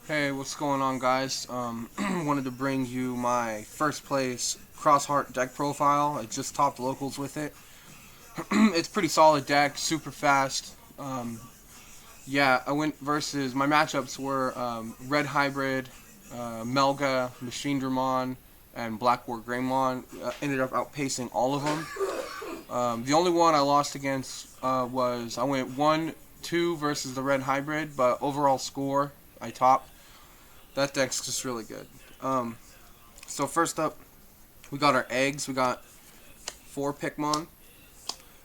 Hey, what's going on, guys? Wanted to bring you my first place Xros Heart Deck profile. I just topped locals with it. It's pretty solid deck, super fast. Yeah, I went versus my matchups were Red Hybrid, Melga, Machinedramon, and Black WarGreymon. Ended up outpacing all of them. The only one I lost against was I went 1-2 versus the Red Hybrid, but overall score I topped. That deck's just really good. So first up, we got our eggs. We got 4 Pikmon.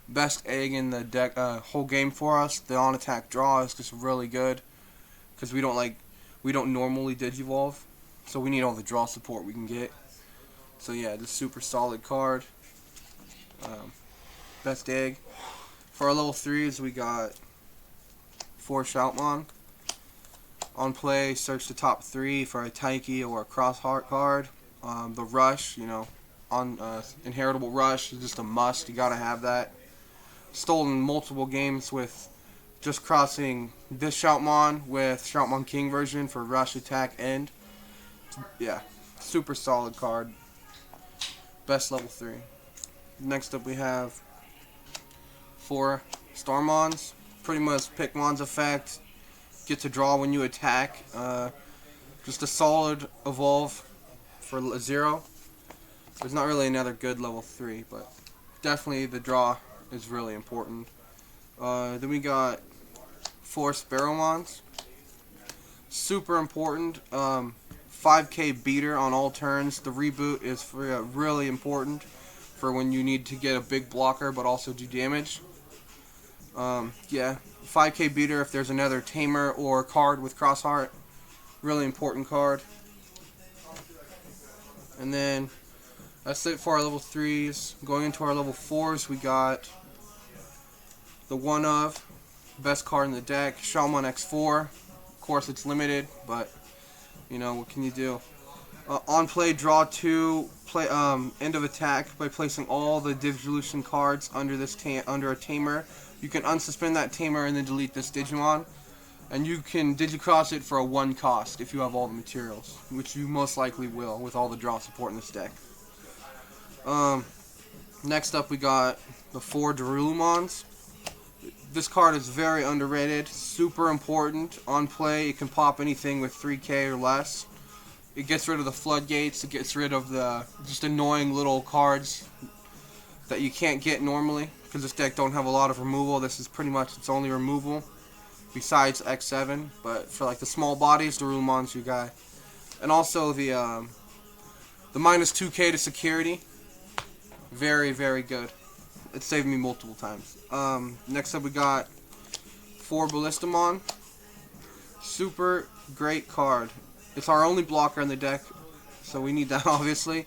Best egg in the deck, whole game for us. The on attack draw is just really good because we don't normally Digivolve, so we need all the draw support we can get. So yeah, just super solid card. Best egg. For our level 3s, we got 4 Shoutmon. On play, search the top 3 for a Taiki or a Xros Heart card. The Rush, on Inheritable Rush is just a must. You gotta have that. Stolen multiple games with just crossing this Shoutmon with Shoutmon King version for Rush Attack End. Yeah, super solid card. Best level 3. Next up we have 4 Starmons. Pretty much Pikmon's effect. Get to draw when you attack. Just a solid evolve for 0. There's not really another good level 3, but definitely the draw is really important. Then we got 4 Sparrowmons. Super important. 5k beater on all turns. The reboot is really important for when you need to get a big blocker but also do damage. Yeah, 5k beater if there's another tamer or card with Xros Heart. Really important card. And then that's it for our level 3s. Going into our level 4s, we got the one of best card in the deck, Shaman X4. Of course, it's limited, but what can you do? On play, draw 2. Play end of attack by placing all the Digivolution cards under this under a tamer. You can unsuspend that tamer and then delete this Digimon, and you can Digicross it for a 1 cost if you have all the materials, which you most likely will with all the draw support in this deck. Next up we got the 4 Darulumons. This card is very underrated, super important. On play, it can pop anything with 3k or less. It gets rid of the floodgates, it gets rid of the just annoying little cards that you can't get normally, because this deck don't have a lot of removal. This is pretty much its only removal, besides X7. But for like the small bodies, the Darulumon's you got. And also the minus 2k to security. Very, very good. It saved me multiple times. Next up we got 4 Ballistamon. Super great card. It's our only blocker in the deck, so we need that obviously.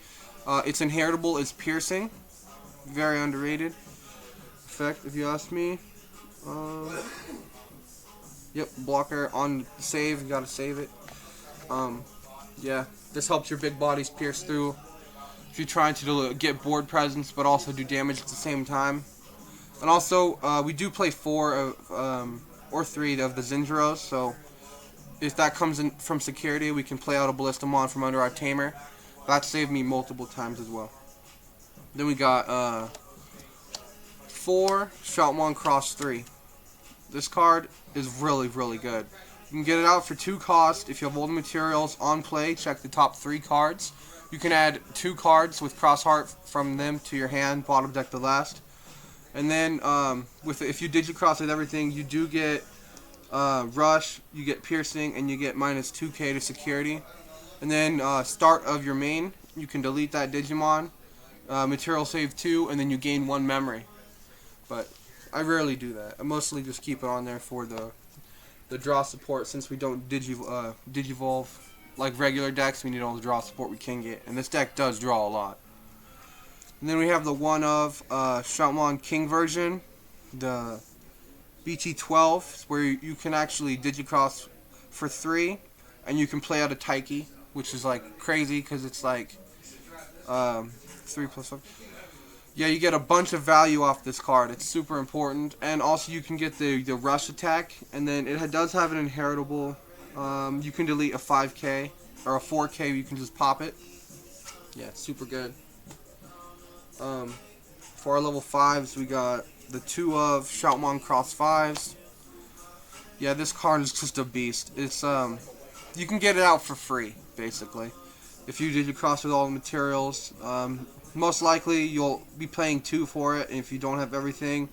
It's inheritable, it's piercing. Very underrated effect, if you ask me. Yep, blocker on save, you gotta save it. Yeah, this helps your big bodies pierce through if you're trying to get board presence but also do damage at the same time. And also, we do play 4 or 3 of the Xros, so if that comes in from security, we can play out a Ballistamon from under our tamer. That saved me multiple times as well. Then we got 4 Shoutmon Cross 3. This card is really, really good. You can get it out for 2 cost if you have all the materials. On play, check the top 3 cards. You can add 2 cards with Xros Heart from them to your hand, bottom deck the last. And then if you Digicross with everything, you do get Rush, you get Piercing, and you get minus 2k to security. And then start of your main, you can delete that Digimon. Material save 2, and then you gain 1 memory. But I rarely do that. I mostly just keep it on there for the draw support, since we don't Digivolve like regular decks. We need all the draw support we can get, and this deck does draw a lot. And then we have the one of Shoutmon King version, the BT12, where you can actually Digicross for 3, and you can play out a Taiki, which is like crazy because it's like 3 plus 5. Yeah, you get a bunch of value off this card. It's super important. And also you can get the rush attack. And then it does have an inheritable You can delete a 5K or a 4K. You can just pop it. Yeah, it's super good. For our level 5s, we got the 2 of Shoutmon Cross 5s. Yeah, this card is just a beast. It's you can get it out for free, basically, if you did your cross with all the materials. Most likely you'll be paying 2 for it, and if you don't have everything,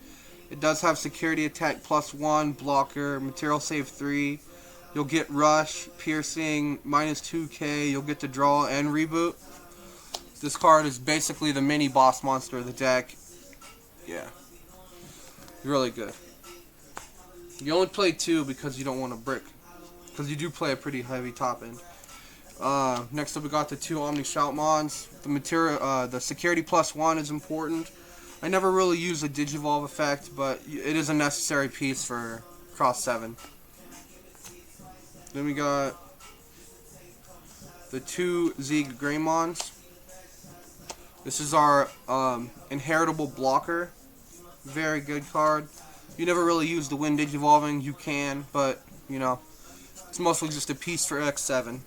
it does have security attack +1, blocker, material save 3. You'll get rush, piercing, -2K. You'll get to draw and reboot. This card is basically the mini boss monster of the deck. Yeah, really good. You only play 2 because you don't want a brick, because you do play a pretty heavy top end. Next up, we got the 2 Omni Shoutmons. The security +1 is important. I never really use a Digivolve effect, but it is a necessary piece for Cross 7. Then we got the 2 WarGreymons. This is our inheritable blocker. Very good card. You never really use the Wind Digivolving. You can, but you know, it's mostly just a piece for X7.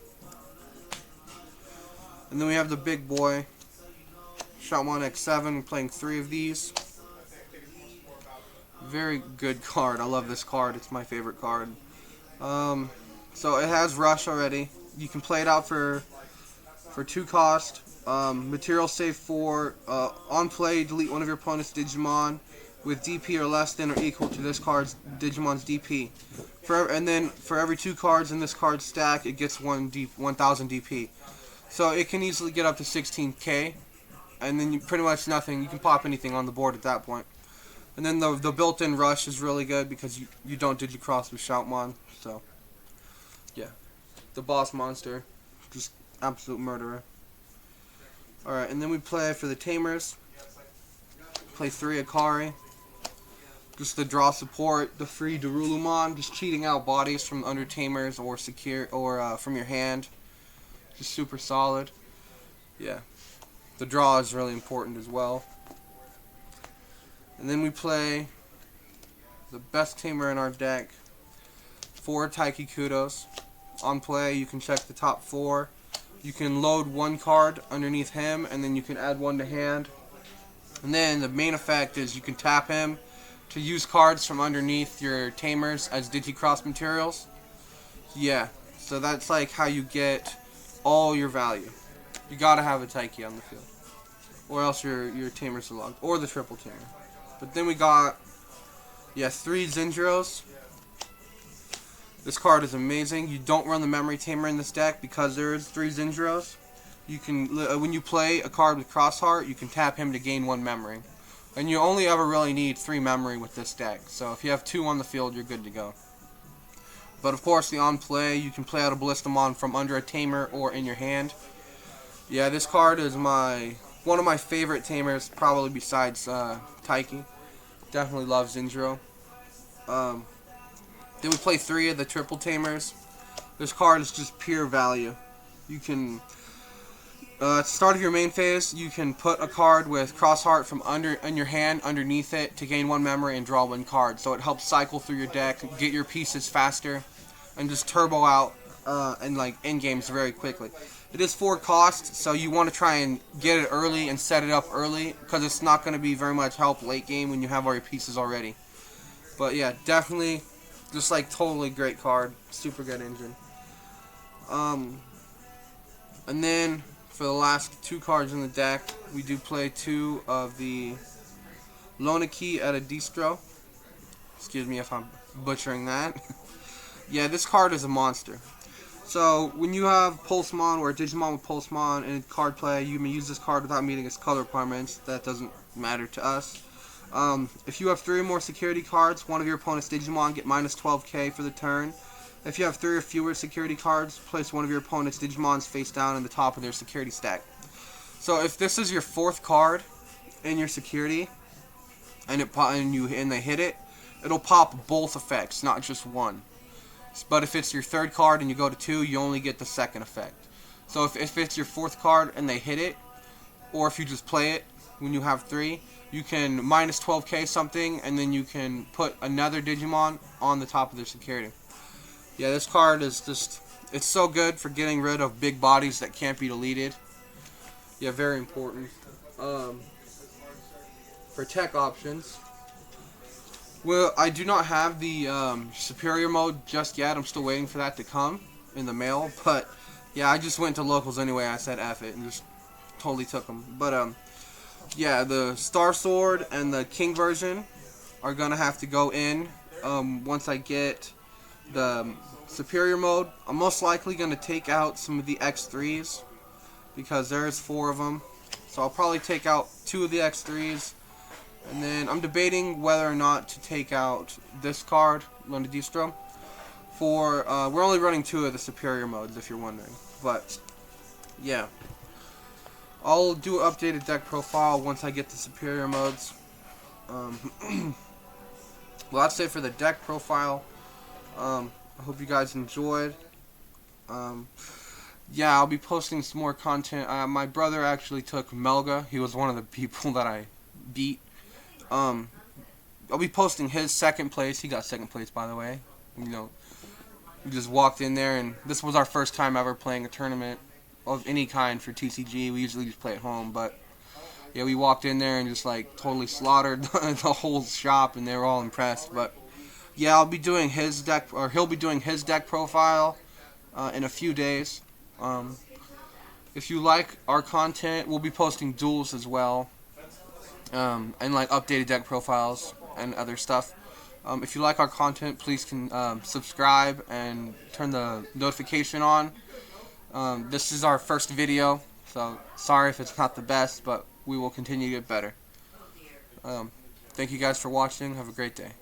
And then we have the big boy, Shoutmon X7. We're playing 3 of these. Very good card. I love this card. It's my favorite card. So it has Rush already. You can play it out for 2 cost. Material save 4. On play, delete one of your opponent's Digimon with DP or less than or equal to this card's Digimon's DP. And then for every 2 cards in this card stack, it gets 1,000 DP. So it can easily get up to 16K, and then pretty much nothing. You can pop anything on the board at that point. And then the built-in rush is really good because you don't digicross with Shoutmon. So yeah, the boss monster, just absolute murderer. Alright, and then we play for the tamers. Play 3 Akari. Just the draw support, the free Darulumon, just cheating out bodies from under tamers or from your hand. Just super solid. Yeah. The draw is really important as well. And then we play the best tamer in our deck, 4 Taiki Kudos. On play, you can check the top 4. You can load 1 card underneath him, and then you can add 1 to hand. And then the main effect is you can tap him to use cards from underneath your tamers as Digicross materials. Yeah, so that's like how you get all your value. You gotta have a Taiki on the field, or else your tamers are locked, or the triple tamer. But then we got 3 Xros. This card is amazing. You don't run the memory tamer in this deck because there is 3 Xros. You can when you play a card with Xros Heart, you can tap him to gain 1 memory, and you only ever really need 3 memory with this deck. So if you have 2 on the field, you're good to go. But of course, the on play, you can play out a Ballistamon from under a tamer or in your hand. Yeah, this card is one of my favorite tamers, probably besides Taiki. Definitely love Xro. Then we play 3 of the triple tamers. This card is just pure value. You can, at the start of your main phase, you can put a card with Xros Heart from in your hand underneath it to gain 1 memory and draw 1 card. So it helps cycle through your deck, get your pieces faster, and just turbo out and like end games very quickly. It is 4 cost, so you want to try and get it early and set it up early, because it's not going to be very much help late game when you have all your pieces already. But yeah, definitely, just like totally great card, super good engine. And then for the last 2 cards in the deck, we do play 2 of the Lonaki at a Distro. Excuse me if I'm butchering that. Yeah, this card is a monster. So when you have Pulsemon or a Digimon with Pulsemon in card play, you may use this card without meeting its color requirements. That doesn't matter to us. If you have 3 or more security cards, one of your opponent's Digimon get minus 12k for the turn. If you have 3 or fewer security cards, place one of your opponent's Digimons face down in the top of their security stack. So if this is your 4th card in your security, and they hit it, it'll pop both effects, not just one. But if it's your 3rd card and you go to 2, you only get the 2nd effect. So if it's your 4th card and they hit it, or if you just play it when you have 3, you can minus 12k something, and then you can put another Digimon on the top of their security. Yeah, this card is just, it's so good for getting rid of big bodies that can't be deleted. Yeah, very important. For tech options, well, I do not have the superior mode just yet. I'm still waiting for that to come in the mail. But yeah, I just went to locals anyway. I said F it and just totally took them. But yeah, the Star Sword and the King version are gonna have to go in once I get the superior mode. I'm most likely gonna take out some of the X3s because there's 4 of them. So I'll probably take out 2 of the X3s. And then I'm debating whether or not to take out this card, Lunda Distro. For we're only running 2 of the superior modes, if you're wondering. But yeah, I'll do an updated deck profile once I get the superior modes. Well, that's it for the deck profile. I hope you guys enjoyed. Yeah, I'll be posting some more content. My brother actually took Melga. He was one of the people that I beat. I'll be posting his second place. He got second place, by the way. You know, we just walked in there, and this was our first time ever playing a tournament of any kind for TCG. We usually just play at home, but yeah, we walked in there and just like totally slaughtered the whole shop, and they were all impressed. But yeah, I'll be doing his deck, or he'll be doing his deck profile in a few days. If you like our content, we'll be posting duels as well. And like updated deck profiles and other stuff. If you like our content, please subscribe and turn the notification on. This is our first video, so sorry if it's not the best, but we will continue to get better. Thank you guys for watching. Have a great day.